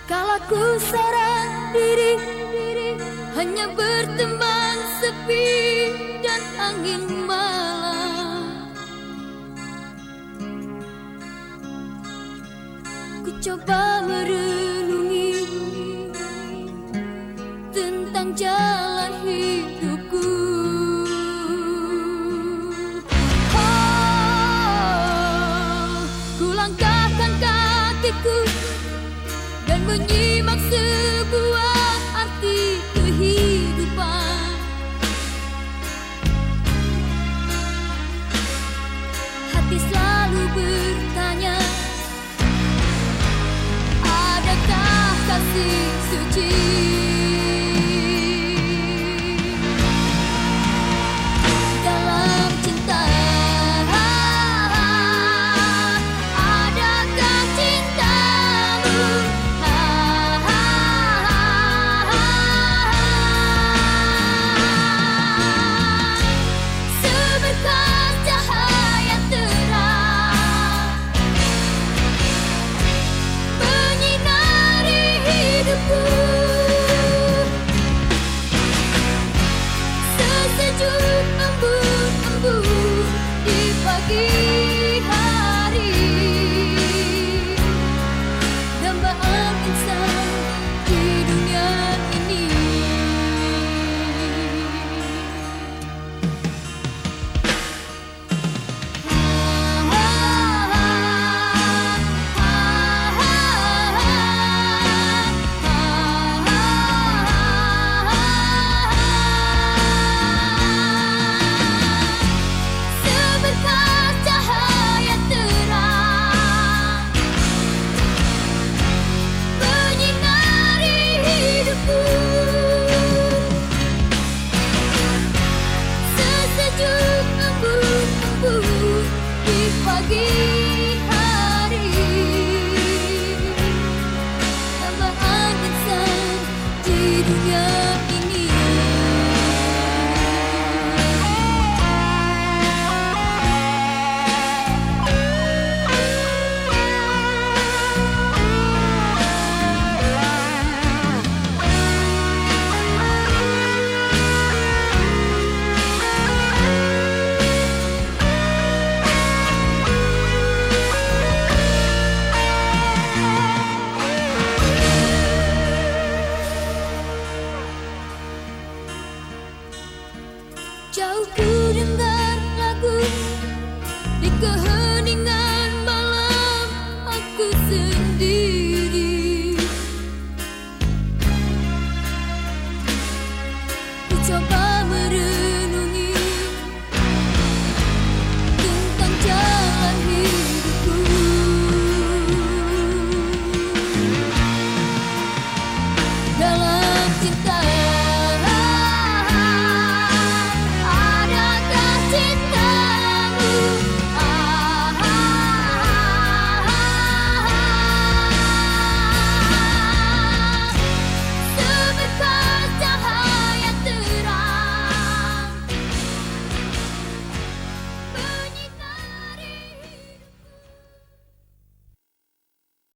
Kala ku seorang diri, hanya berteman sepi dan angin malam. Ku coba merenungi tentang jalan hidupku. Oh, ku langkahkan kakiku dan menyimak sebuah arti kehidupan. Hati selalu bertanya, adakah kasih suci? Dalam cinta, adakah cintamu? Seberkas cahaya terang menyinari hidupku. Sesejuk embun-embun di pagi hari, dambaan insan